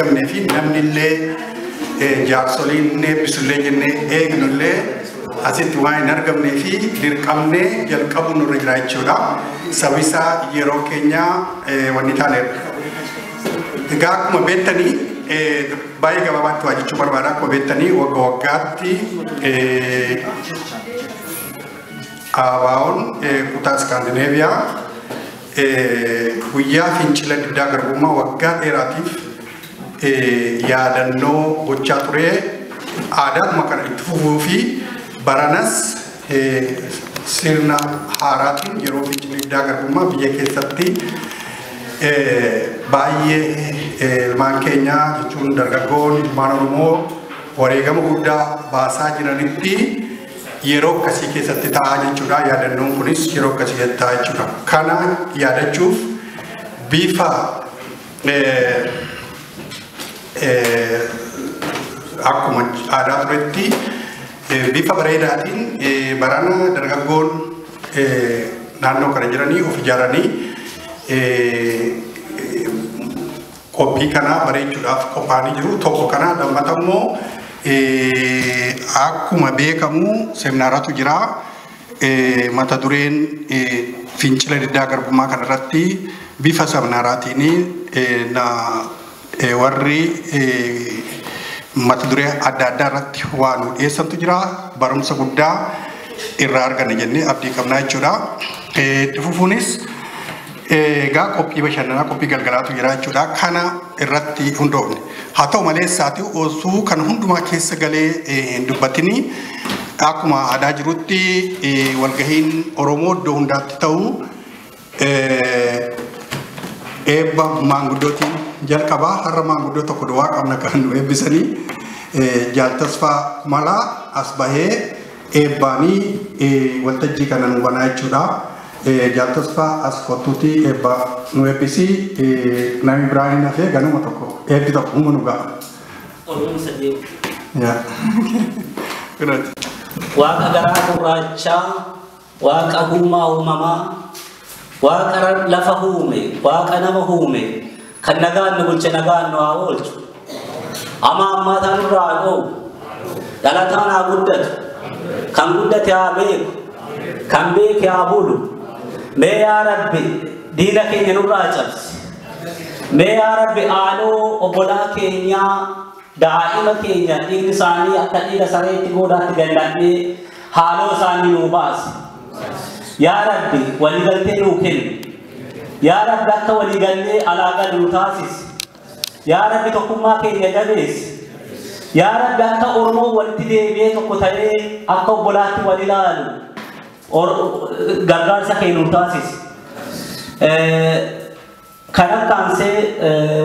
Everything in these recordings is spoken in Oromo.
namni fi namni illee jaarsoliin bisulee jennee eegnullee asitti waan hin argamnee fi dirqamnee jalqabu nurra jira jechuudha. Sabisaa yeroo keenya wanni taaneerra. Egaa akkuma beektanii baay'ee gabaabaatti waa jechuu barbaada. Akkuma beektanii waggaa waggaatti ABO'n kutaa Iskaandineeviyaa guyyaa fincila diddaa garbummaa waggaa dheeraatiif yaadannoo gochaa ture. Aadaadhuma kana itti fufuu fi baranas sirna haaraatiin yeroo fincila diddaa garbummaa biyya keessatti baay'ee ilmaan keenya jechuun dargaggoon ilmaan Oromoo wareegama guddaa baasaa jiranitti yeroo akkasii keessatti taa'aa jechuudha. Yaadannoon kunis yeroo akkasii keessatti taa'aa jechuudha. Kana yaadachuuf bifa akkuma aadaa turetti bifa bareedaatiin barana dargaggoon naannoo kana jiranii of ijaaranii qophii kana bareechuudhaaf qophaa'anii jiru. Tokko kana lammata immoo akkuma beekamu seminaaratu jira. Mata dureen fincila diddaa garbummaa kanarratti bifa seminaaraatiin warri mata duree adda addaa irratti waan nu dhiyeessantu jira. Barumsa guddaa irraa arganna jennee abdii qabnaa jechuudha. Itti fufuunis egaa qophii bashannanaa qophii galgalaatu jira jechuudha. Kana irratti hundoofne. Haa ta'u malee sa'aatii osoo kan hundumaa keessa galee hin dubbatini akkuma aadaa jirutti walgahiin Oromoo iddoo hundaatti ta'u eebba maanguddootiin jalqabaa. Har'a maanguddoo tokko duwwaa qabna kan nu eebbisanii Jaal Tasfaa Malaa as bahee eebbaanii waltajjii kana nu banaa jechuudha. Jaal Tasfaa as kottuuti eebba nu eebbisi. Namni biraan hin hafee ganuma tokko eebbi tokko humna nu ga'a. Waaqa garaa gurraachaa, Waaqa uumaa uumamaa, Waaqa lafa uume, Waaqa nama uume, kan nagaan nu bulche nagaan nu haa oolchu. Amaataan irraa dhoobu, dhalataan haa guddatu, kan guddate haa beeku, kan beeke haa bulu. Mee yaa Rabbi diina keenya nurraa cabsi. Mee yaa Rabbi aanoo obbolaa keenyaa daa'ima keenya dhiigni isaanii akka dhiiga sareetti goodaatti galladhee haaloo isaanii nuu baasi. Yaa Rabbi waliigaltee nuu kenni. Yaa Rabbi akka waliigaltee alaagaa nuu taasisi. Yaa Rabbi tokkummaa keenya jabeessi. Yaa Rabbi akka Oromoo walitti deebi'ee tokko ta'ee akka obbolaatti wal ilaalu gargaarsa keenya nuu taasisi. Kan akka ansee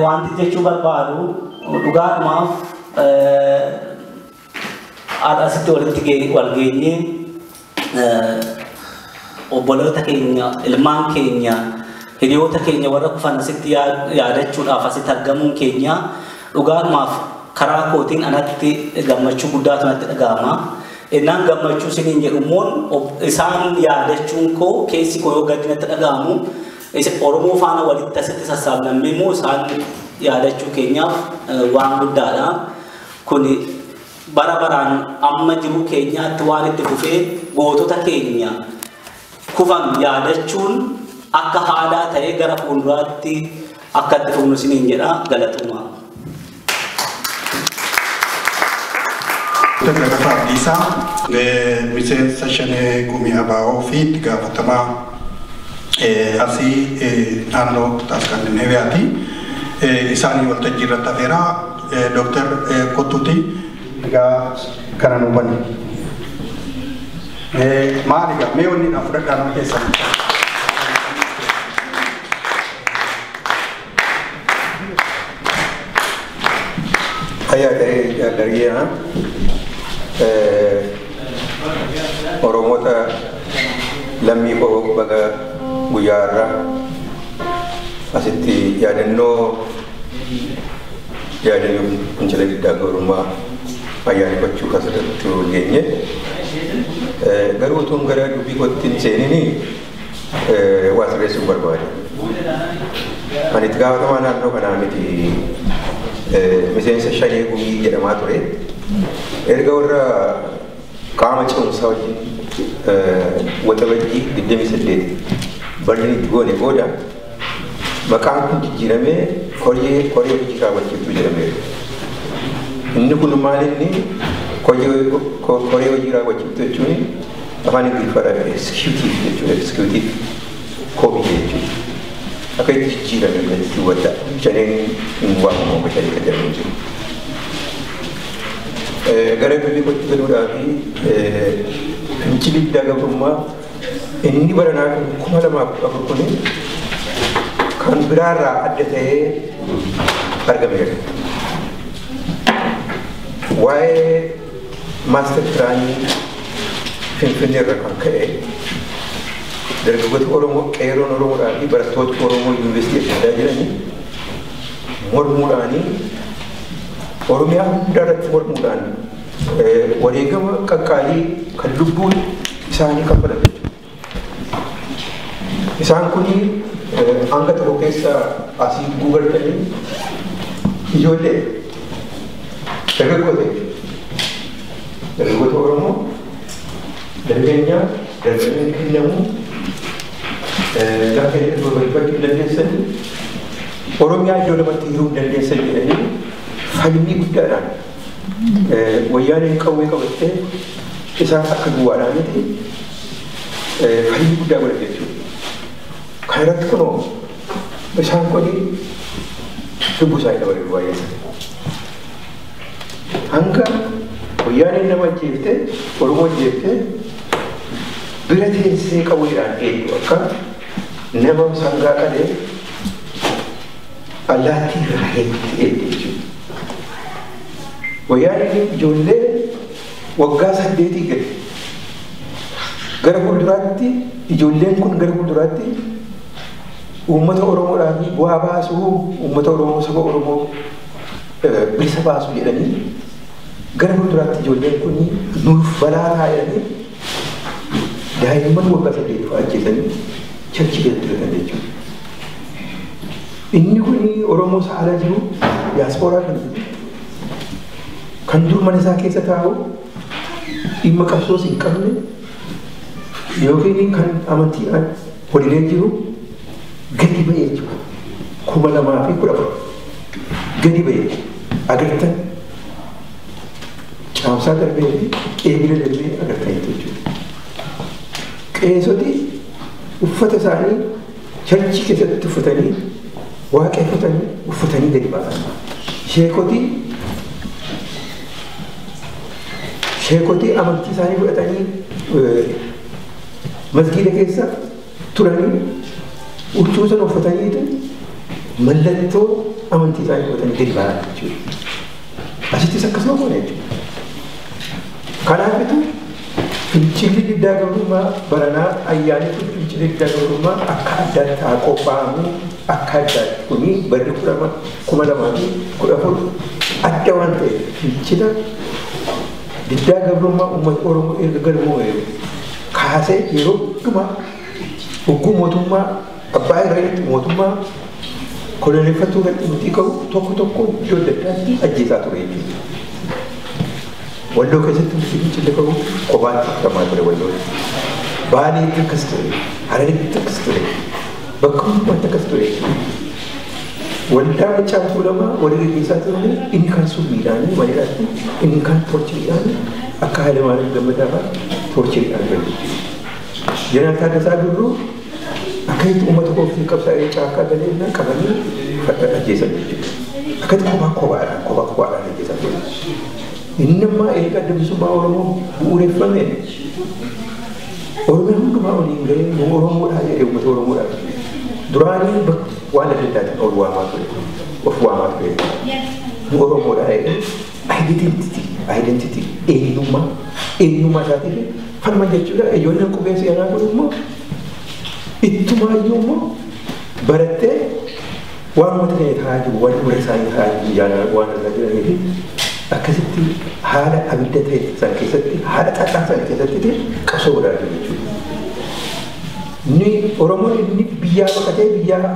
wanti jechuu barbaadu dhugaadhumaaf asitti walitti wal geenyee obboloota keenya, ilmaan keenya, hiriyoota keenya warra kufan asitti yaadachuudhaaf asitti argamuun keenya dhugaadhumaaf karaa kootiin anatti gammachuu guddaatu natti dhaga'ama. Innaan gammachuu isiniin jedhummoon isaan yaadachuun koo keessi koo yoo gaddi natti dhaga'amu Oromoo faana walitti asitti sassaabnamee immoo isaan yaadachuu keenyaaf waan guddaadha. Kun bara baraan amma jiru keenyaatti waan itti fufee gootota keenya kufan yaadachuun akka aadaa ta'ee gara fuulduraatti akka itti fufnu isiniin jedha. Galatoomaa. Daggataa Abdiisaa miseensa shanee gumii ABO fi itti gaafatamaa asii naannoo kutaa Iskaandineeviyaati. Isaanii waltajjii irratti hafeera. Dr. Kottuuti egaa kana nu bani. Maali egaa mee wanni fudhadhaa nama keessan. Ayah dari Oromota lammii koo baga guyyaa irraa asitti yaadannoo fincila diddaa garbummaa ayyaaneffachuu asirratti wal geenye. Garuu utuun gara dubbii kootti hin seenini waa sirreessuun barbaade. Ani itti gaafatamaa naannoo kanaa miti miseensa shanee gumii jedhamaa ture. Erga warra qaama ce'umsaa wajjin waxabajjii 28 bal'inni itti goone booda maqaan kun jijjiiramee koree hojii raawwachiiftuu jedhameera. Inni kun maal inni koree hojii raawwachiiftuu jechuun afaan Ingiliffaan executive jechuudha. Executive committee jechuudha. Akka itti jijjiirame itti wadda shaneen hin waamamu shanee kan jedhamu jiru. Gara dubbii kootti galuudhaa fi fincilli diddaa gabrummaa inni baranaa kun 2014 kun kan biraarraa adda ta'ee argameera. Waa'ee maaster pilaanii Finfinnee irra kan ka'e dargaggoota Oromoo qeeroon Oromoodhaa fi barattoota Oromoo yuunivarsiitii adda jiranii mormuudhaanii Oromiyaa hunda irratti mormuudhaan wareegama qaqqaalii kan lubbuun isaanii kaffalan jechuudha. Isaan kun hanga tokko keessa asii guugaltanii ijoollee dargaggoota Oromoo darbeenya kennamu gaafa inni barbaachuu dandeessanii Oromiyaa iddoo lamatti hiruu dandeessan jedhanii falmii guddaadhaan wayyaaneen qawwee qabattee isaan akka duwwaadhaa miti falmii guddaa godhan jechuudha. Kan irratti kunoo isaan kun lubbuu isaanii dabalee baay'eessa. Hanga wayyaaneen nama ajjeeftee Oromoo ajjeeftee bira teessee qawweedhaan eegdu akka nama sangaa qalee allaattii irraa eegdu jechuudha. Wayyaaneen ijoollee waggaa 8 gadi gara fuulduraatti ijoolleen kun gara fuulduraatti uummata Oromoodhaan bu'aa baasuu uummata Oromoo saba Oromoo bilisa baasuu jedhanii gara fuulduraatti ijoolleen kun nuuf balaa taa'anii daa'imman waggaa 8 ajjeesanii charchi keessatti jiran jechuudha. Inni kun Oromoo saala jiru diiyaaspooraa kan dur mana isaa keessa taa'u dhimma qabsoos hin qabne yookiin kan amantiidhaan waliin jiru gadi ba'ee jechuudha. 2014 gadi ba'ee agartan caamsaa darbee fi qeebila darbee agartan jechuudha. Qeesoti uffata isaanii charchi keessatti uffatanii waaqeffatanii uffatanii gadi ba'an. Sheekoti amantii isaanii fudhatanii masgiida keessa turanii huccuu sana uffatanii mallattoo amantii isaanii fudhatanii gadi ba'an jechuudha. Asittis akkasuma goone jechuudha. Kanaafitu fincilli diddaa gabrummaa baranaa ayyaanitu fincilli diddaa gabrummaa akka addaatti haa qophaa'amu akka addaatti kuni barri 2014 adda waan ta'eef fincila diddaa gabrummaa uummata Oromoo erga galmoo kaasee yeroo dhumaa hogguu mootummaa abbaa irratti mootummaa koloneeffatuu irratti nuti qabu tokko iddoo adda addaatti ajjeesaa ture jechuudha. Walloo keessatti nuti fincilli qabu kophaatti haftamaa ture walloo. Baaleetti akkas ture, Hararitti akkas ture, bakka hundumaatti akkas ture. Waldaa Maccaaftuu lama walii gaggeessaa turani inni kan summiidhaanii maleedhaatti inni kan torchiriidhaanii akka Hayilemaariyaam Gammadaafaa torchiriidhaan galu. Jeneraal Taaddasaa Birruu akka itti uummata kooftii qabsaa'ee caakkaa galee qabanii ajjeesan jechuudha. Akkatti kophaadhaan ajjeesan ture. Inni ammaa eega adda bilisummaa Oromoo bu'uureffame Oromoo hundumaa waliin gahee Oromoodhaa jedhee uummata Oromoodhaa. Duraanii waan adda addaatiin ol waamaa ture, of waamaa ture. Oromoodhaa jedhee identity eenyummaa isaatiif falma jechuudha. Ijoolleen qubee seenaa kun immoo ittumaayyuu immoo barattee waan uummata keenya ta'aa jiru, waan dura isaanii ta'aa jiru jaalala waan irra jiraniif akkasitti haala abidda ta'e san keessatti haala xaxaa san keessatti qabsoo godhaa jiru jechuudha. Ni Oromoon inni biyyaa baqatee biyyaa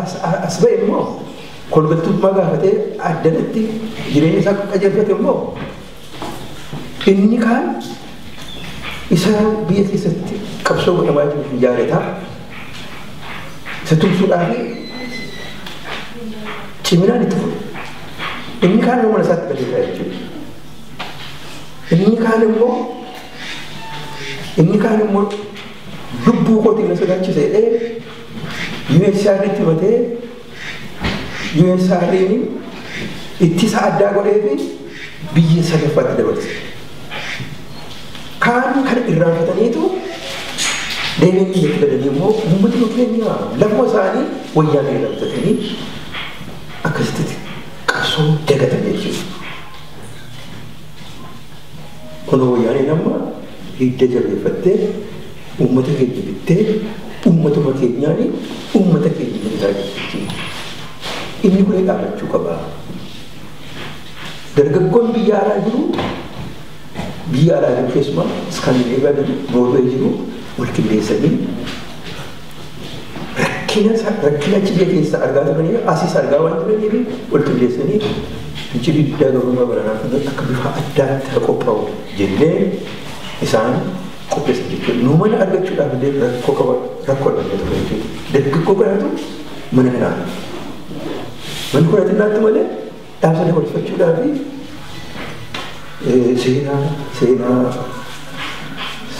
as ba'e immoo kolgaltummaa gaafatee addanatti jireenya isaa qajeelfate immoo inni kaan isa biyya keessatti qabsoo godhamaa jiru jaalataa isa tumsuudhaaf ciminaan itti fuudhu. Inni kaan immoo isaatti galeessaa jechuudha. Inni kaan immoo lubbuu kootiin na sodaachise UNHCR'tti himatee UNHCR'n ittisa addaa godhee fi biyya sadaffaatti dabalse. Kaan kana irraanfataniitu deebiin itti gadanii immoo uummatni keenya lafa isaanii wayyaanee labsatanii akkasitti qabsoo dagatan jechuudha. Kun wayyaanee nama hidda jabeeffattee uummata keenya bittee uummatuma keenyaani uummata keenya bitaa jirti. Inni kun dhaabachuu qaba. Dargaggoon biyya alaa jiru keessumaa Iskaandineeviyaa jiru Noorwee jiru wal qindeessanii rakkina achi biyya keessa argaa turanii asiis argaa waan turaniif wal qindeessanii fincilii diddaa gabrummaa baranaa akka bifa addaatti qophaa'u jennee isaan qopheessan jechuudha. Nu mana argachuudhaaf illee rakkoo dhabnee ture jechuudha. Dargaggoo kanaatu mana kanaa. Manni kunatti naatti malee dhaabsa dabarfachuudhaaf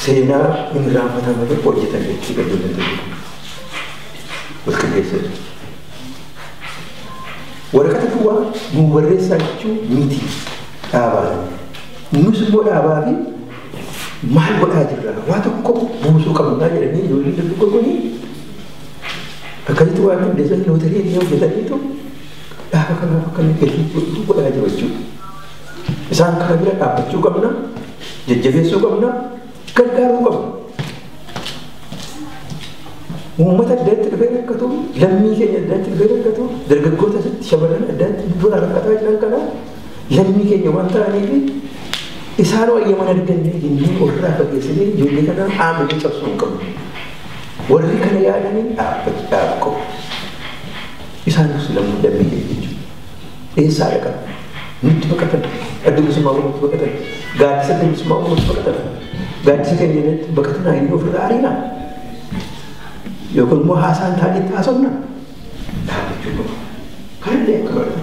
seenaa inni raanfatamaa ta'e hojjetan jechuudha ijoolleen wal qindeessan. Waraqata duwwaa nu barreessaa jechuun miti dhaabaa. Nus immoo dhaabaa fi maal godhaa jirra waa tokko buusuu qabnaa jedhanii ijoolleen dargaggoo kuni akkasitti waan qindeessan lootarii inni hojjetaniitu dhaaba kanaaf akkana galii godhaa jiru jechuudha. Isaan kana bira dhaabbachuu qabna, jajjabeessuu qabna, gargaaruu qabna. Uummata addaatti dhufee rakkatu, lammii keenya addaatti dhufee rakkatu, dargaggoota shamarran addaatti dura rakkataa jiran kana lammii keenya waan ta'aniif isaan wayyaman arganne jennee ofirraa fageessanii ijoollee kanaan aamanii cabsuu hin qabnu. Warri kana yaadanii dhaabbachuu qabu. Isaanis lammii keenya jechuudha. Eessaa dhaqan? Nutti baqatan. Adda bilisummaa Oromootti baqatan. Gaaddisa adda bilisummaa Oromootti baqatan. Gaaddisa keenya jalatti baqatanaa inni ofirraa ariinaa. Yookaan immoo haasaan taa'etti haasofna. Dhaabbachuu qaba. Kanallee akka godhan.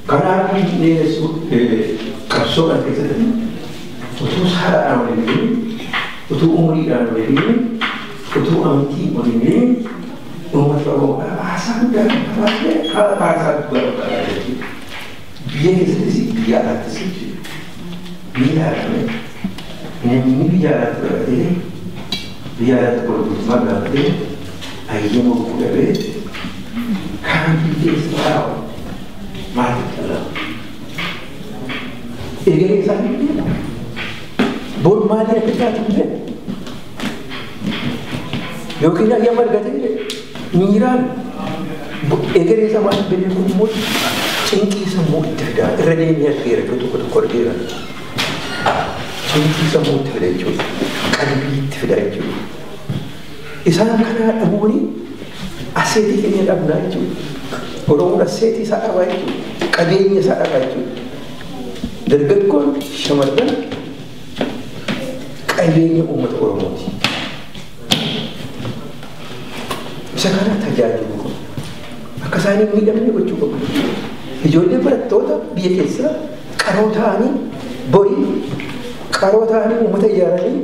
Kanaaf qabsoo kan keessatti utuu saadhaan waliin deemin, utuu umuriidhaan waliin deemin, utuu amantii waliin deemin, uummata Oromoodhaa haasaa guddaa baay'ee haasaa guddaa jechuudha. Biyya keessattis biyya alaattis jechuudha. Biyya alaattis namni biyya alaatti baratee biyya alaatti qoratuumaa gaafatee ayyama fuudhamee kan biyyeessa taa'u maal jedhama. Egeree isaanii bor maalii akka taatu illee yookiin ayyama argatee miiraan egeree isaa maal beeku immoo cinqii sammuu itti fidaa irra deemee argeera tokko tokko argeera. Cinqii sammuu itti fida jechuudha. Qalbii itti fida jechuudha. Isaan kanaa dhabuun aseetii keenya dhabnaa jechuudha. Oromoon aseetii isaa dhabaa jechuudha. Qabeenya isaa dhabaa jechuudha. Dargaggoon shamarran qabeenya uummata Oromooti. Isa kana tajaajilu qabu. Akka isaanii miidhamne gochuu qabu. Ijoollee barattoota biyya keessa qaroo ta'anii borii qaroo ta'anii uummata ijaaranii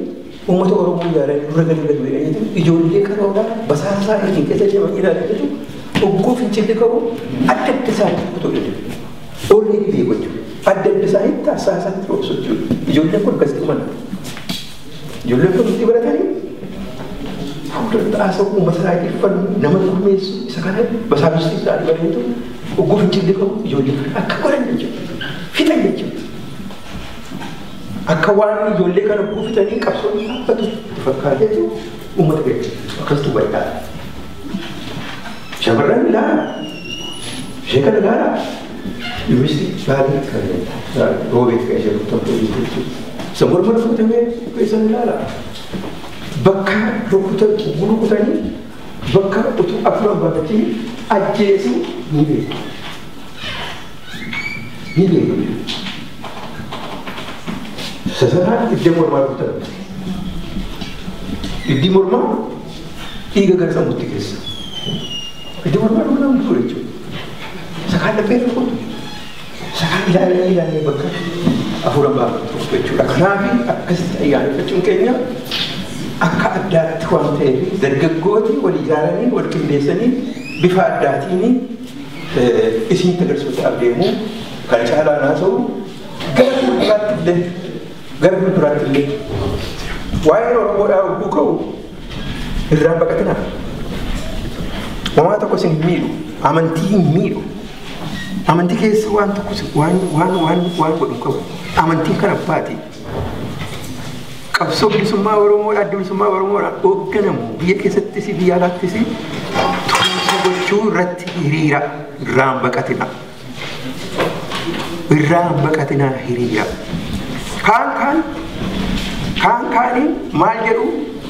uummata Oromoo ijaaranii dura gadi jedhanii ijoollee qaroodhaa basaasaa ittiin keessa deeman ilaalanii oggoo fincilli qabu adda adda isaanii kutuu danda'u. Oollee dhibee gochuu adda adda isaanii taasisaa isaatti roobsu jechuudha. Ijoolleen kun akkasitti mana. Ijoolleen kun itti baratanii fuuldura taasisa uummata isaanii uffannu nama gurmeessu isa kana basaasatti isaanii bareedu oggoo fincilli qabu ijoollee kana akka godhan jechuudha. Fixan jechuudha. Akka waan ijoollee kana buufatanii qabsoon dhaabbatu fakkaateetu uummata keenya akkasitti bal'aa. Shamarran ilaala. Ishee kana ilaala. Yuunivarsiitii baay'ee kan roobeet kan ishee rukutamtee jirtu jechuudha. Isa morma rukutamee keessan ilaala. Bakka rukutanii bakka utuu afuran baafachiin ajjeesu ni beeku. Ni beeku. Sasanaa iddoo mormaa rukutan. Iddoo mormaa dhiiga gara sammuutti keessa. Iddoo mormaa rukutan ture jechuudha. Sakaan laphee rukutu. Sakaan ilaalee bakka afuran baafatu jechuudha. Kanaaf akkasitti ayyaaneffachuun keenya akka addaatti waan ta'eef dargaggooti wal ijaaranii wal qindeessanii bifa addaatiin isin agarsiisuudhaaf deemu kan caalaa naasa'u gara fuulduraatti illee waa'ee Oromoodhaa hogguu ka'u irraan baqatinaa. Homaa tokko isin hin miidhu, amantii hin miidhu. Amantii keessa waan tokko waan godhu qabu. Amantiin kan abbaati. Qabsoo bilisummaa Oromoo adda bilisummaa Oromoodhaan hoogganamu biyya keessattis biyya alaattis tumsa gochuu irratti hiriira irraan baqatina. Irraan baqatina hiriira. Kaanii maal jedhu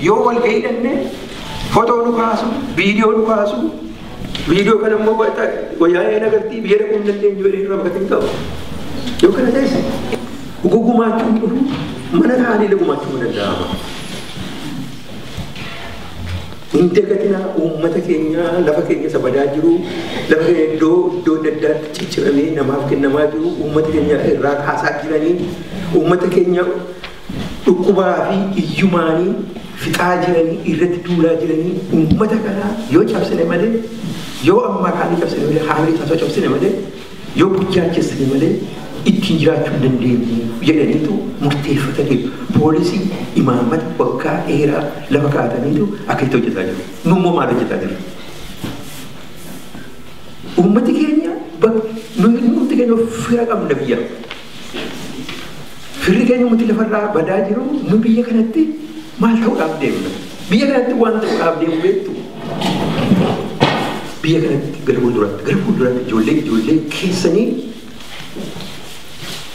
yoo wal gahidhanne footoo nu kaasu, viidiyoo nu kaasu, viidiyoo kana immoo wayyaanee nagartii biyya dhaquu hin dandeenye jedhee irraa baqatin qabu. Yoo kana ta'e gugumaachuun dhufu mana taa'anii gugumaachuun danda'ama. Hin dagatinaa uummata keenya lafa keenya sabadaa jiru, lafa keenya iddoo adda addaatti cicciramee namaaf kennamaa jiru, uummata keenya irraa kaasaa jiranii, uummata keenya dhukkubaa fi iyyumaanii fixaa jiranii irratti duulaa jiranii uummata kanaa yoo cabsine malee, yoo ammaa kaanii cabsine malee, haamilee taasoo cabsine malee, yoo bulchaachessine malee ittiin jiraachuu hin dandeenye jedhaniitu murteeffatanii poolisii imaammata waggaa dheeraa lafa kaa'ataniitu akka itti hojjetaa jiru. Nummoo maal hojjetaa jiru? Uummati keenya nuti keenya fira qabna biyya. Firri keenya uummati lafarraa badaa jiru nu biyya kanatti maal ta'uudhaaf deemna? Biyya kanatti waan ta'uudhaaf deemu beektu. Biyya kanatti gara fuulduraatti ijoollee keessanii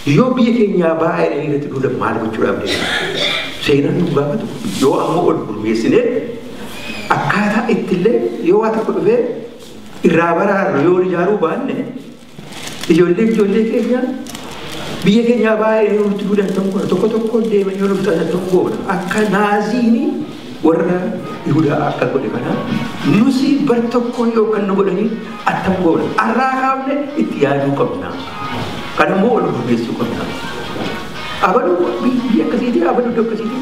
yoo biyya keenyaa baay'ee irratti duula maal gochuudhaaf deemu? Seenaan nu gaafatu yoo ammoo ol gurmeessinee akkaataa ittillee yoo waa tokko dhufee irraa baraarru yoo ijaaruu baanne ijoollee keenya biyya keenyaa baay'ee nuti duudhan tokko deeman yoo nuti taasisan tokko akka naaziini warra Yihudaa akka godhe kana nusi bar tokko yoo kan nu godhanii attam goona arraa kaafne itti yaaduu qabna. Karena mau orang berbeza kota. Abang dia kesini, abang duduk kesini.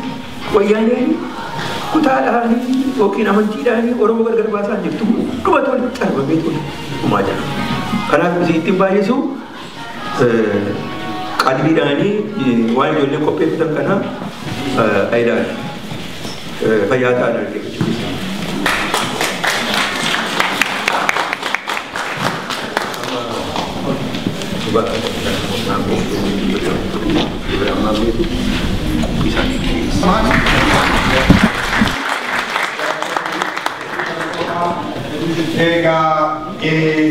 Wayang ni, kota ni, okey nama tidak ni orang bergerak bahasa je. Tu betul betul betul. Umaja. Karena kesini tiba Yesus, kali ni wayang jualnya kopi kita karena ada bayar ada kita.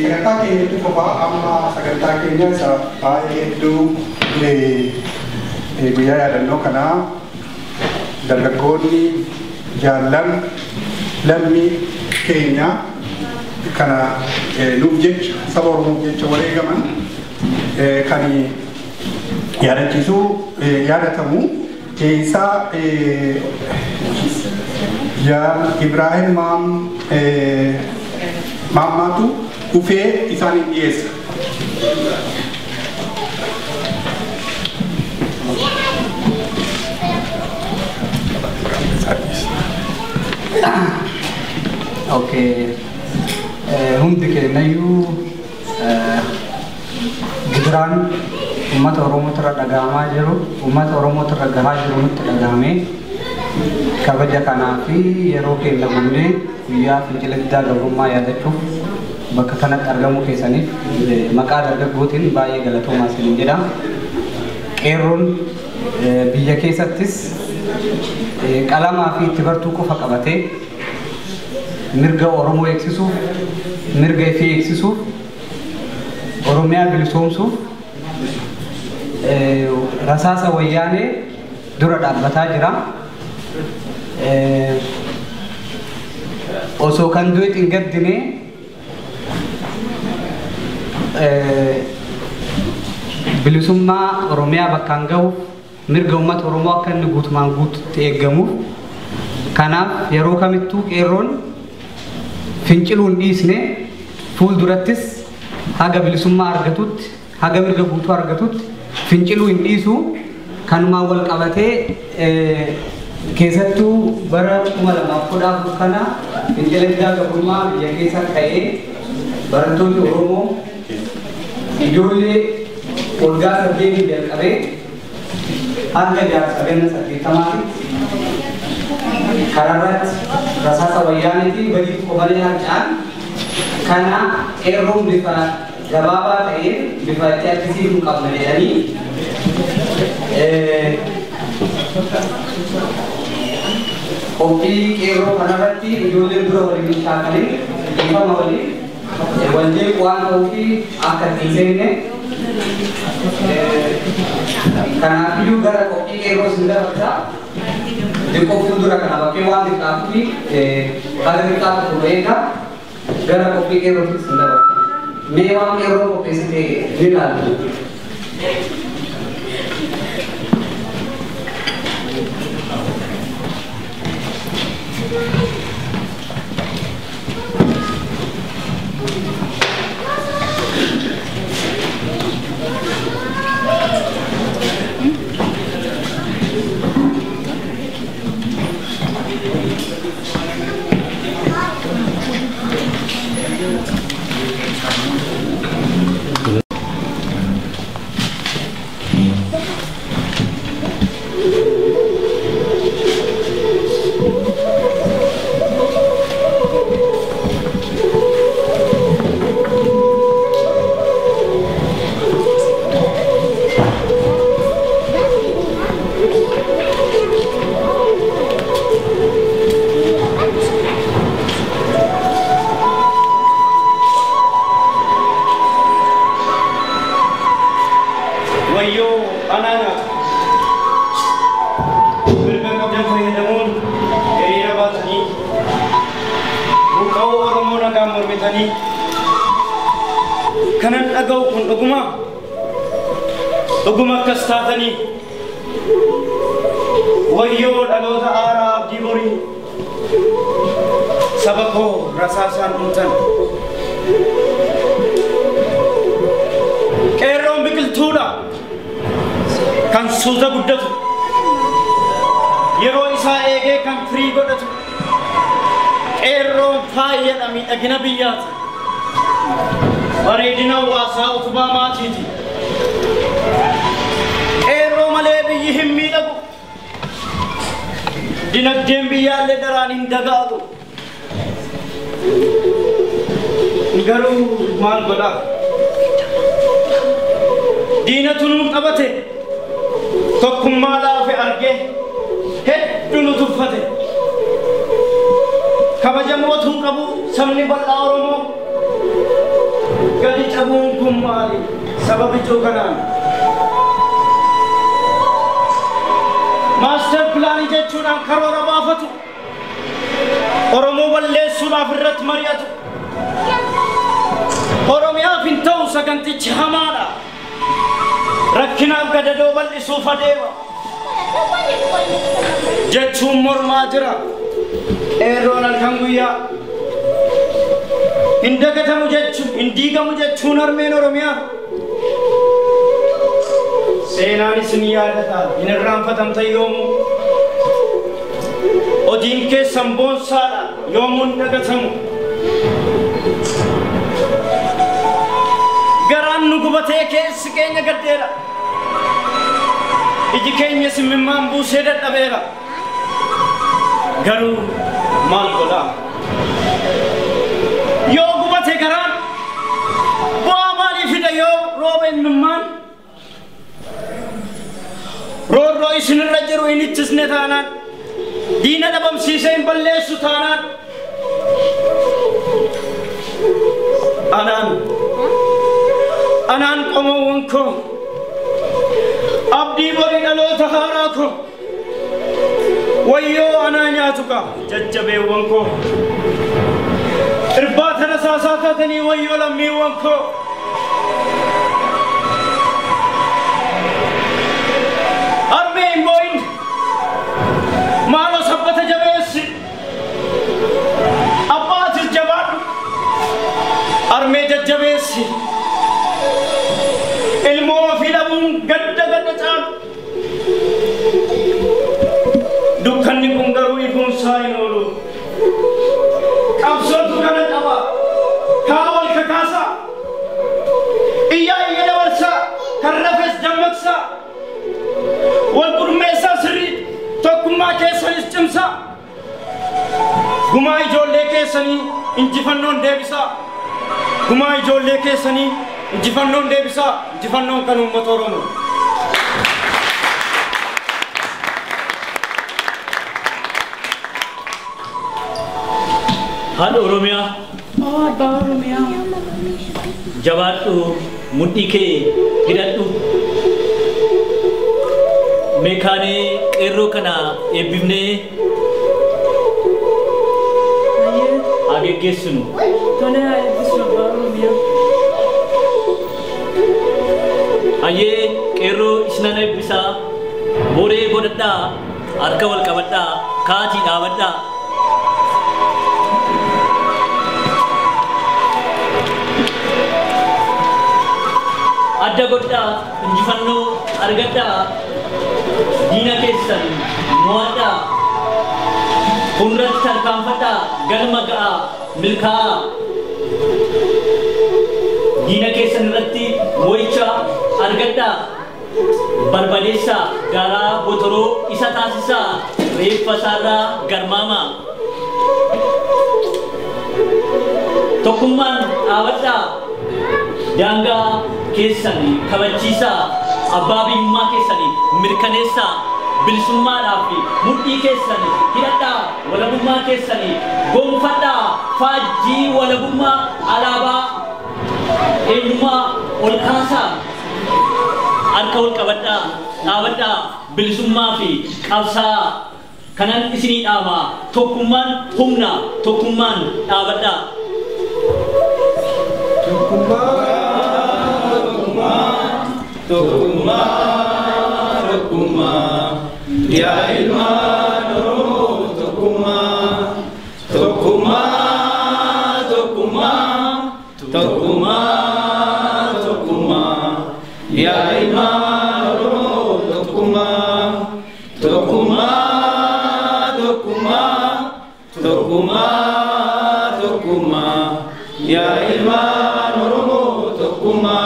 Sagantaa keenya qofaa amma sagantaa keenya isa baay'ee hedduu guyyaa yaadannoo kanaa dargaggoonni jaallan lammii keenya kana nuuf jecha saba Oromoof jecha wareegaman kan yaadachiisuu yaadatamu isaa Ibrahim Maammaatu dhufee isaaniif dhiyeessa. Okay. Hundi kennayyuu gidiraan uummata Oromootirra dhagahamaa jiru, uummata Oromootirra gahaa jiru nutti dhagahamee kabaja kanaa fi yeroo keenya gunnee guyyaa fincila diddaa gabrummaa yaadachuuf bakka kanatti argamuu keessaniif maqaa dargaggootiin baay'ee galatoomaa isiniin jedha. Qeerroon biyya keessattis qalamaa fi itti bartuu qofa qabatee mirga Oromoo eegsisuuf, mirga ifee eegsisuuf, Oromiyaa bilisoomsuuf rasaasa wayyaanee dura dhaabbataa jira. osoo kan du'e xingaddine bilisummaa Oromiyaa bakkaan ga'uuf mirga uummata Oromoo akka inni guutumaan guututti eeggamuuf kanaaf yeroo kamittuu qeerroon finciluun dhiisne fuuldurattis haga bilisummaa argatutti haga mirga guutuu argatutti finciluu hin dhiisu kanumaan wal qabatee keessattuu bara 2014 kana fincila diddaa gabrummaa biyya keessa ka'ee barattoonni Oromoo ijoollee waggaa 8 jalqabee hanga jaarsa ganna 80 karaarratti rasaasa wayyaaniitiin badii qofalee harca'an kana qeerroon bifa gabaabaa ta'een bifa itti akkasiifuu qabna jedhanii qophii qeerroo kanarratti ijoolleen dura waliin shaakaliin dhiifama waliin waldee waan ta'uufi akka hin seenne kanaafiyyuu gara qophii qeerroo sin dabarsaa diqqoo fuuldura kana bakkee waan xiqqaafi haala xiqqaa tokko eegaa gara qophii qeerrootti sin dabarsa mee waan qeerroo qopheessite ni ilaaltu. kanan dhaga'u kun dhuguma akkas taatanii wayyoo dhaloota aaraa abdii borii saba koo rasaasaan dhumtan qeerroon biqiltuudha kan suuta guddatu yeroo isaa eegee kan firii godhatu qeerroon faayadha miidhagina biyyaati bareedina waasaa utubaa maatiiti qeerroo malee biyyi hin miidhagu dinagdeen biyyaallee daraan hin dagaagu garuu maal godha diinatu nuun qabate tokkummaa laafe argee hedduu nu tuffate kabajamootuu qabu sabni bal'aa Oromoo gadi cabuun kun maali sababi kanaan master plan jechuudhaan karoora baafatu Oromoo balleessuudhaaf irratti mari'atu Oromiyaaf hin ta'u sagantichi hamaadha rakkinaaf gadadoo bal'isuuf adeema jechuun mormaa jira qeerroon halkan guyyaa hin dagatamu jechuun hin diigamu jechuun harmeen Oromiyaa seenaanis ni yaadata hin irraanfatamta yoomuu hojiin keessan boonsaadha yoomuu hin dagatamu garaan nu gubatee keessi keenya gaddeera iji keenya simimmaan buusee dadhabeera garuu maal godha yoo gubate garaan bu'aa maalii fida yoo roobe imimmaan roorroo isinirra jiru hin ittisne taanaan diina dhabamsiisee hin balleessu taanaan anaan qomoowwan koo abdii borii dhaloota haaraa koo wayyoo du'anaa nyaatuka jajjabeewwan koo irbaata rasaasaa taatanii wayyoo lammiiwwan koo armee hin boo'in maaloo sabbata jabeessi abbaatis jabaadhu armee jajjabeessi ilmoo ofii dhabuun gadda caalu dukkanni kun garuu ifuunsaa hin oolu qabsootu kana qaba kaa wal kakaasaa iyyaa iyya dabarsaa kan rafes dammaqsaa wal gurmeessaa sirrii tokkummaa keessanis cimsaa gumaa ijoollee keessanii injifannoon deebisaa gumaa ijoollee keessanii injifannoon deebisaa injifannoon kan uummata Oromoo Haadha Oromiyaa. Abbaa Oromiyaa. Jabaadhu mudhii kee hidhadhu. Meekaanii qeerroo kana eebbifnee haa geggeessinu. Tole haa eebbisnu Abbaa Oromiyaa. Hayyee qeerroo isinan eebbisaa. Boree godhadhaa. Harka wal qabadhaa. Kaatii dhaabadhaa. Adda godhaa injifannoo argadhaa diina keessan mo'adhaa fuulduratti tarkaanfadhaa galma ga'aa milkaa'aa diina keessan irratti mo'icha argadhaa barbadeessaa garaa botoroo isa taasisaa reeffa isaarraa garmaamaa tokkummaan dhaabadhaa daangaa keessanii kabachiisaa abbaa biyyummaa keessanii mirkaneessaa bilisummaadhaaf mudhii keessanii hidhadhaa walabummaa keessanii gonfadhaa faajjii walabummaa alaabaa eenyummaa ol kaasaa harka wal qabadhaa dhaabadhaa bilisummaa fi qabsaa kanan isinii dhaamaa tokkummaan humna tokkummaan dhaabadhaa Tokuma, ya ilman Oromo, Tokuma, Tokuma, Tokuma, Tokuma, Tokuma, ya ilman Oromo, Tokuma, Tokuma, Tokuma, Tokuma, Tokuma, ya ilman Oromo, Tokuma.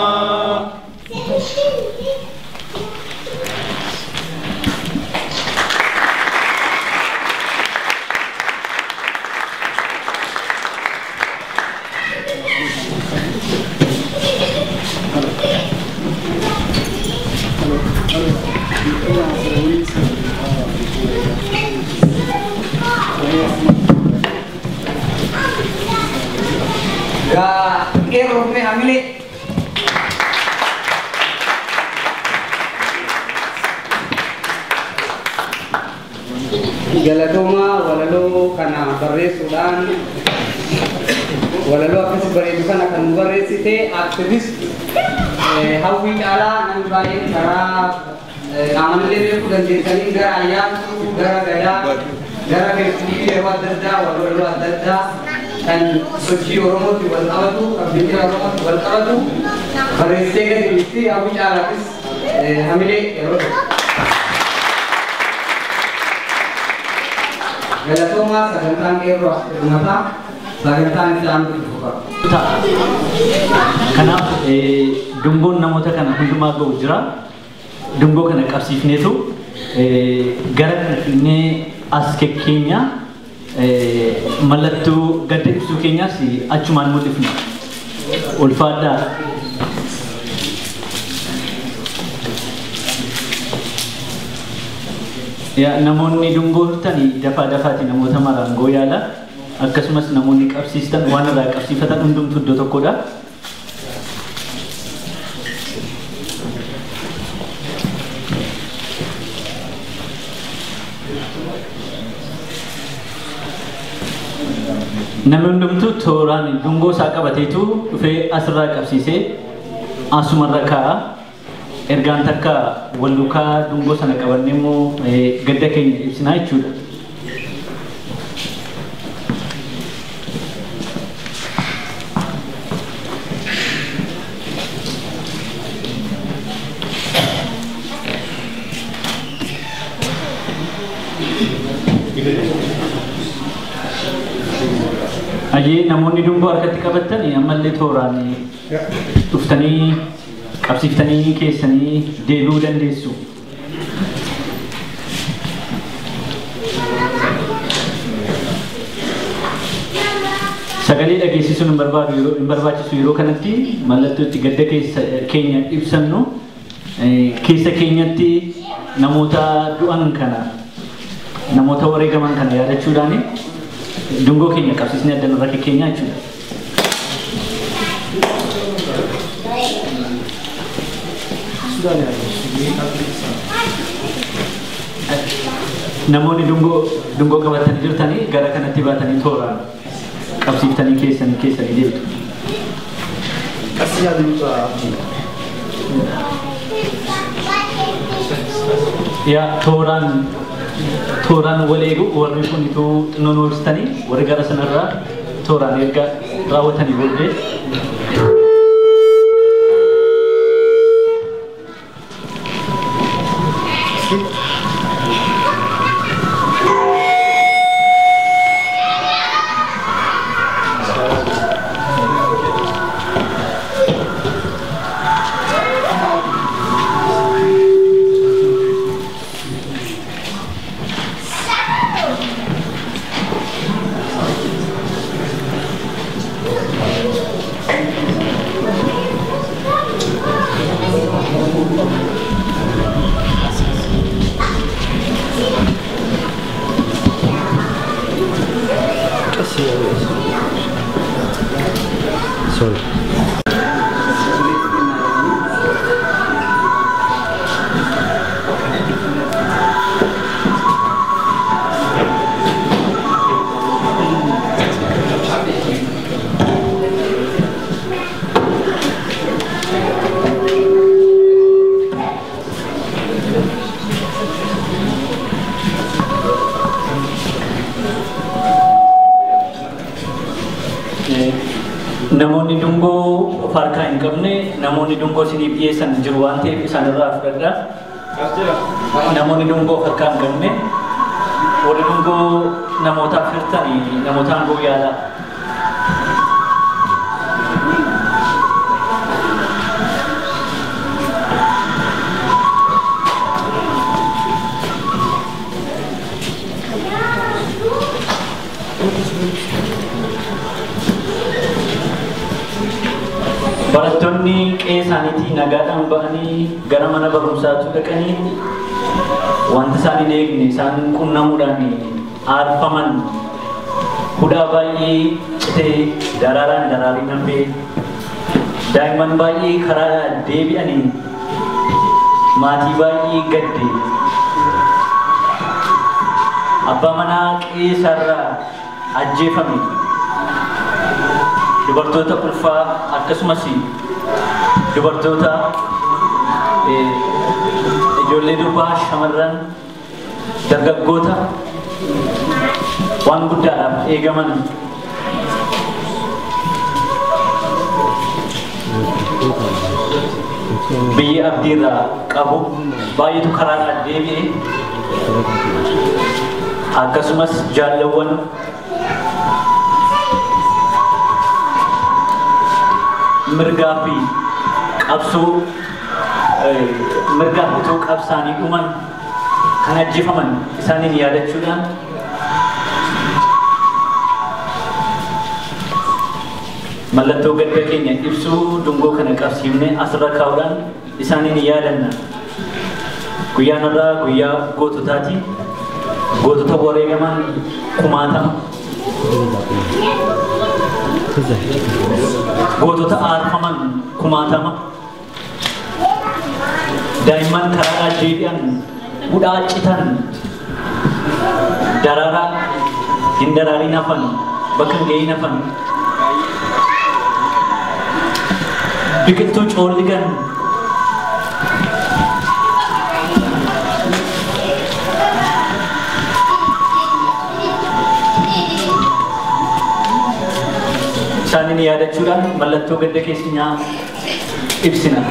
Qeerroo fi hamilee galatoomaa walaloo kana barreessuudhaan walaloo akkas bareedu kana kan barreessite aktiivist hawwii caalaa namni baay'een karaa qaamolee beekuu dandeessanii gara ayyaantuu gara gadaa gara feesbuukii yeroo adda addaa walaloo adda addaa kan sochii Oromootti wal qabatu kan biyya Oromootti wal qabatu barreessitee gadi dhiisti hawwii caalaafis hamilee yeroo galatoomaa sagantaan qeerroo asirmataa sagantaan isaan dhufa. Kanaaf dungoon namoota kana hundumaa ga'u jira. Dungoo kana qabsiifneetu gara kana finnee as kekkeenya mallattoo gadda ibsuu keenyaas achumaan mul'ifna. Ulfaadhaa. Namoonni dungoo hirtanii dafaa namoota maraangoo yaala akkasumas namoonni qabsiistan waan irraa qabsiifatan hundumtu iddoo tokkodha. namni hundumtuu tooraan dungoo isaa qabateetu dhufee asirraa qabsiisee asumarra kaa'a. Ergaan takka wal duukaa dungoo sana qabannee immoo gadda keenya ibsinaa jechuudha. Ajee namoonni dungoo harkatti qabatanii ammallee tooraan dhuftanii qabsiiftanii keessanii deebi'uu dandeessu. Sagalee dhageessisuun hin barbaachisu yeroo kanatti mallattoo itti gadda keenya ibsannu keessa keenyatti namoota du'an kana namoota wareegaman kana yaadachuudhaan dungoo keenya qabsiisnee addaan irra keenya jechuudha. Namoonni dungoo qabatanii jirtanii gara kanatti baatanii tooraan qabsiiftanii keessanii deemtu. Yaa tooraan wal eegu warri kun ituu xinnoon oolchitanii warri gara sanarraa tooraan erga raawwatanii booddee namoonni dungoo of harkaa hin qabne namoonni dungoo isiniif dhiyeessan jiru waan ta'eef isaanirraa fudhadhaa. Namoonni dungoo of harkaa hin qabne warri dungoo namootaaf hirtanii namoota aangoo yaalaa. Barattoonni qe'ee isaaniitii nagaadhaan ba'anii gara mana barumsaatti dhaqanii wanta isaan hin eegne isaan qunnamuudhaan aarfaman hudhaa baay'ee citee daraaraan daraarii nambee daa'imman baay'ee karaa deebi'anii maatii baay'ee gadde abbaa manaa qe'ee isaarraa ajjeefame dubartoota ulfaa akkasumas dubartoota ijoollee durbaa shamarran dargaggoota waan guddaadhaaf eegaman biyya abdiirraa qabu baay'eetu karaadhaan deebi'e akkasumas jaalawwan mirgaa fi qabsoo mirgaa utuu qabsaanii dhuman kan ajjeefaman isaaniin yaadachuudhaan mallattoo gadda keenya ibsuu dungoo kana qabsiifne asirra kaa'uudhaan isaaniin yaadanna. Guyyaan irraa guyyaa goototaati. Gootota wareegaman kumaatama. Gootota aarfaman kumaatama. Daa'imman karaa deebi'an hudhaa citan daraaraa hin daraarin hafan bakka hin ga'iin hafan biqiltuu coolligan isaaniin yaadachuudhaan mallattoo gadda keessinyaa ibsina.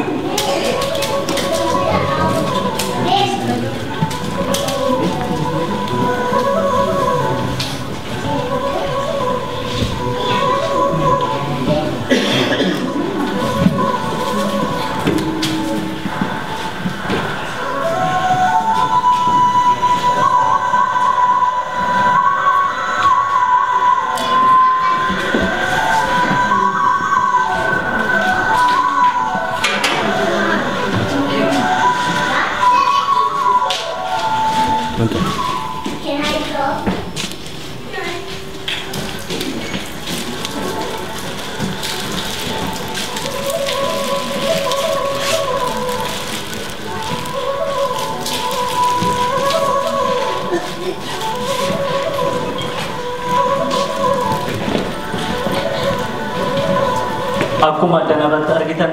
Akkuma adda irratti argitan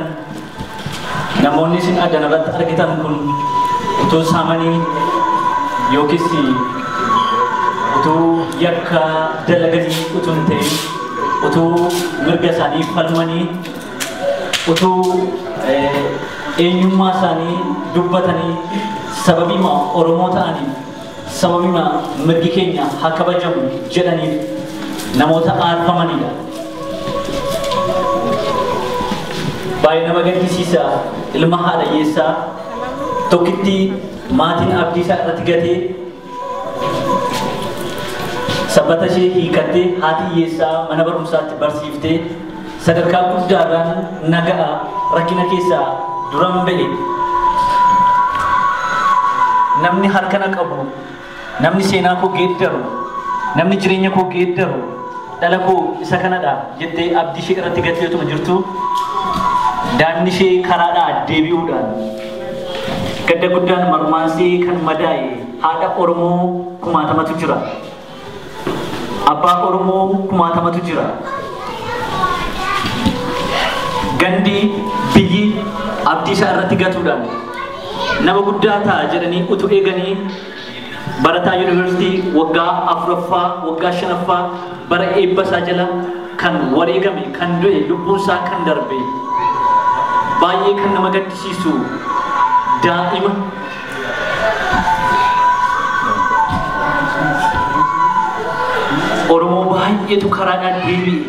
namoonni isin adda irratti argitan kun utuu saamanii yookiis utuu yakka dalaganii utuu hin ta'in utuu mirga isaanii falmanii utuu eenyummaa isaanii dubbatanii sababiima Oromoo ta'anii sababiima mirgi keenya haa kabajamu jedhaniif namoota aarfamanidha. Baay'ee nama gaddisiisa ilma haadha hiyyeessaa tokkitti maatiin abdii isaa irratti gatee sabbata ishee hiikattee haati hiyyeessaa mana barumsaatti barsiiftee sadarkaa guddaarraan nagaa rakkina keessaa duran ba'e namni harkana qabu namni seenaa koo geeddaru namni jireenya koo geeddaru dhala koo isa kanadha jettee abdii ishee irratti gatteetuma jirtu daandii ishee karaadhaa deebi'uudhaan gadda guddaan marmaansee kan madaa'e haadha Oromoo kumaatamatu jira. Abbaa Oromoo kumaatamatu jira. Gandi biyyi abdii isaa irratti gatuudhaan nama guddaa ta'a jedhanii utuu eeganii barataa yuunivarsiitii waggaa 4ffaa waggaa 5ffaa bara eebba isaa jala kan wareegame kan du'e lubbuun isaa kan darbe baay'ee kan nama gaddisiisu daa'ima Oromoo baay'eetu karaadhaan deebi'e.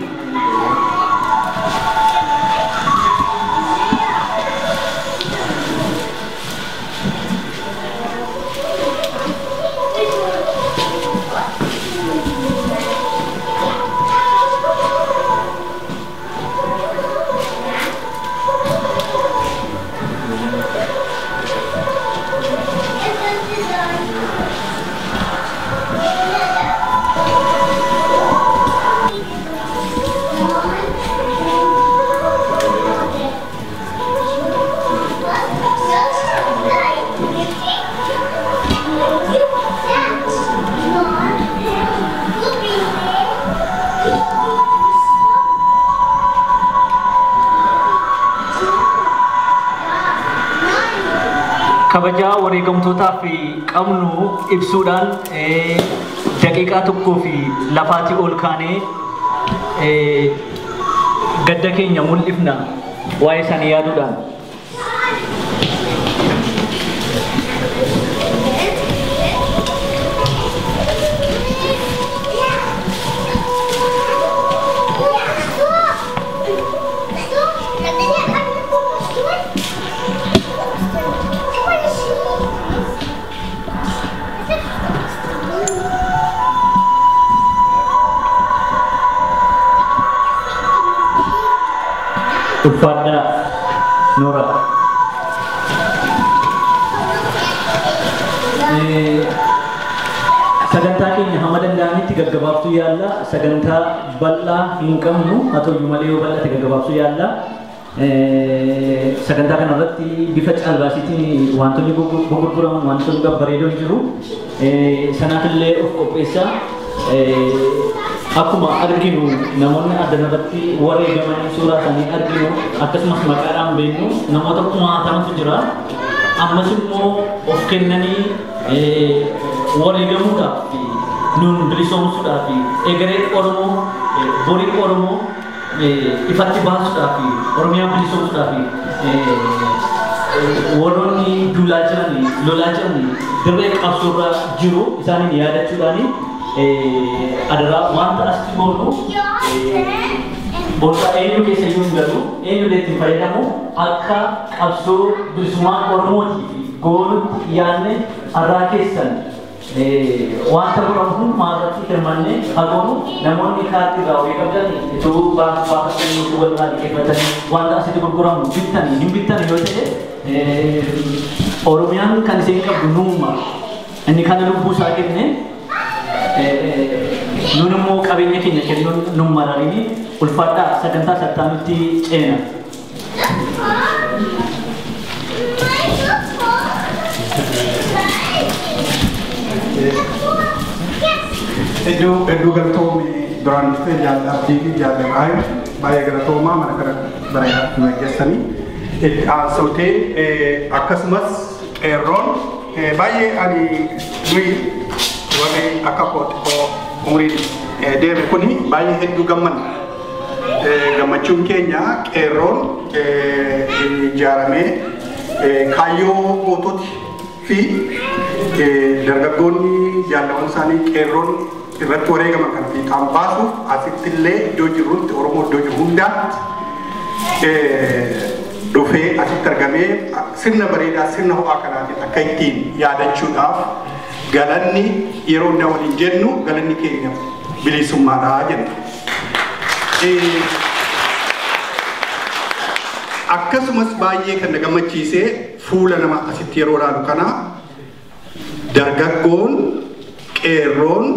Kabajaa wareegamtootaaf qabnu ibsuudhaan daqiiqaa tokkoo fi lafaatii ol kaanee gadda keenya mul'ifna waa'ee isaanii yaaduudhaan. Uffadha Nora. Sagantaa keenya hamma danda'anitti gaggabaabsuu yaalla. Sagantaa bal'aa hin qabnu haa ta'uyyuu malee yoo bal'ate gaggabaabsuu yaalla. Sagantaa kana irratti bifa caalbaasiitiin wantoonni gurguraman wantoonni babbareedoo jiru. Sanaafillee of qopheessaa. akkuma arginu namoonni adda nabatti wareegamanii suuraa isaanii arginu akkasumas maqaadhaan beeknu namoota kumaatamatu jira ammas immoo of kennanii wareegamuudhaaf nuun bilisoomsuudhaaf egeree Oromoo borii Oromoo ifatti baasuudhaaf Oromiyaa bilisoomsuudhaaf warroonni duulaa jiranii lolaa jiranii dirree qabsoorra jiru isaaniin yaadachuudhaani adaraa wanta asii boonu bolsa eenyu keessa iyyuu hin galu eenyu leetti fayyadamu akka qabsoo bilisummaa Oromootiif goonutti yaadne har'aa keessan wanta godhamu maarratti hirmanne hagoonu namoonni kaartii gaawwee qabdan ituu baafatan walirraa dhiqeeffatanii wanta asitti gurguramu bittanii hin bittan yoo ta'e Oromiyaan kan isheen qabdu nuuma inni kana lubbuu isaa kenne nun immoo qabeenya keenya kennuun nun mararini ulfaadhaa sagantaa sattaamitti ceena. Hedduu galatoomii duraan dhuftee jaalladhaa fi jaalladhaa baay'ee galatoomaa mana kana bareedaa nu eeggeessanii itti aansotee akkasumas qeerroon baay'ee ani nuyi warri akka koo umriin deeme kuni baay'ee hedduu gammanna. Gammachuun keenya qeerroon ijaaramee kaayyoo moototi fi dargaggoonni jaallawan isaanii qeerroon irratti wareegaman kan fiixaan baasuuf asitti illee iddoo jirrutti Oromoo iddoo jiru hundaatti dhufee asitti argamee sirna bareedaa sirna ho'aa kanaatiin akka ittiin yaadachuudhaaf galanni yeroo hundaa waliin jennu galanni keenya bilisummaadhaa jenna. Akkasumas baay'ee kan na gammachiisee fuula nama asitti yeroo ilaalu kana dargaggoon qeerroon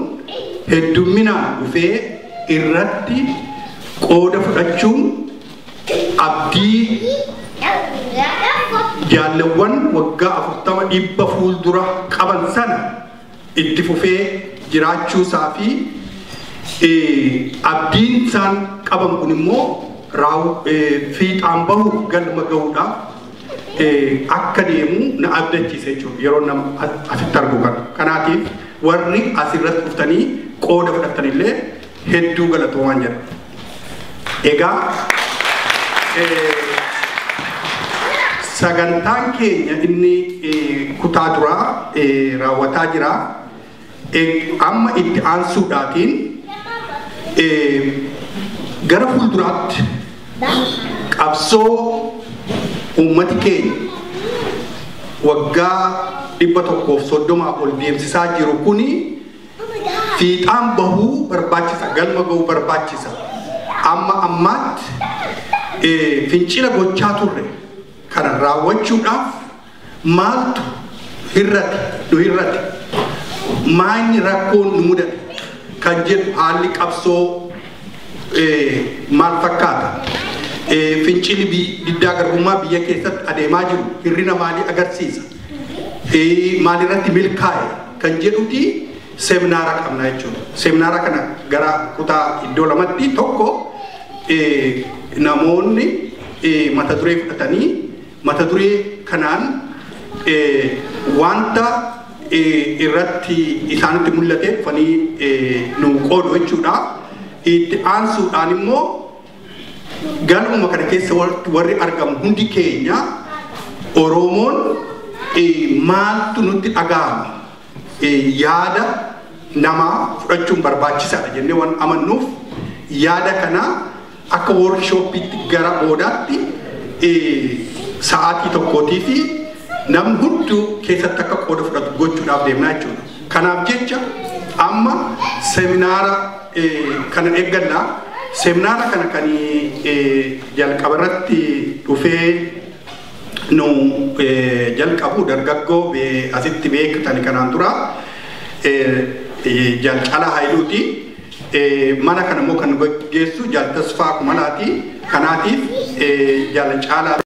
heddumminaan dhufee irratti qooda fudhachuun abdii jaallawwan waggaa 40 fuuldura qaban sana itti fufee jiraachuusaa fi abdiin isaan qaban kun immoo fiixaan bahuuf galma gahuudhaaf akka deemu na abdachiise jechuudha yeroo nama asitti argu kan. Kanaatiif warri asirratti dhuftanii qooda fudhatanillee hedduu galatoomaa jira. Egaa sagantaan keenya inni kutaa duraa raawwataa jira. Amma itti aansuudhaatiin gara fuulduraatti qabsoo ummati keenya waggaa 130 ol deemsisaa jiru kuni fiixaan bahuu barbaachisa galma gahuu barbaachisa. Amma ammaatti fincila gochaa turre kana raawwachuudhaaf maaltu hir'ate maanyi rakkoon nu mudate kan jedhu haalli qabsoo maal fakkaata. Fincili diddaa garbummaa biyya keessatti adeemaa jiru hirrina maalii agarsiisa maalirratti milkaa'e kan jedhuti seminaara qabna jechuudha. Seminaara kana gara kutaa iddoo lamatti tokko namoonni mata duree fudhatanii mata duree kanaan wanta irratti isaanitti mul'ate dhufanii nu qoodu jechuudha. Itti aansuudhaan immoo galuma kana keessa warri argamu hundi keenya Oromoon maaltu nutti dhaga'ama yaada namaa fudhachuun barbaachisaadha jennee waan amannuuf yaada kana akka workshooppiitti gara boodaatti sa'aatii tokkootii fi namni hunduu keessatti akka qooda fudhatu gochuudhaaf deemnaa jechuudha. Kanaaf jecha amma seminaara kana eeggannaa. Seminaara kana kan jalqabarratti dhufee nu jalqabu dargaggoo asitti beektan kanaan dura Jalcalaa Haayiluuti. Mana kana immoo kan gaggeessu Jaal Tasfaa Kumalaati. Kanaatiif Jalcalaa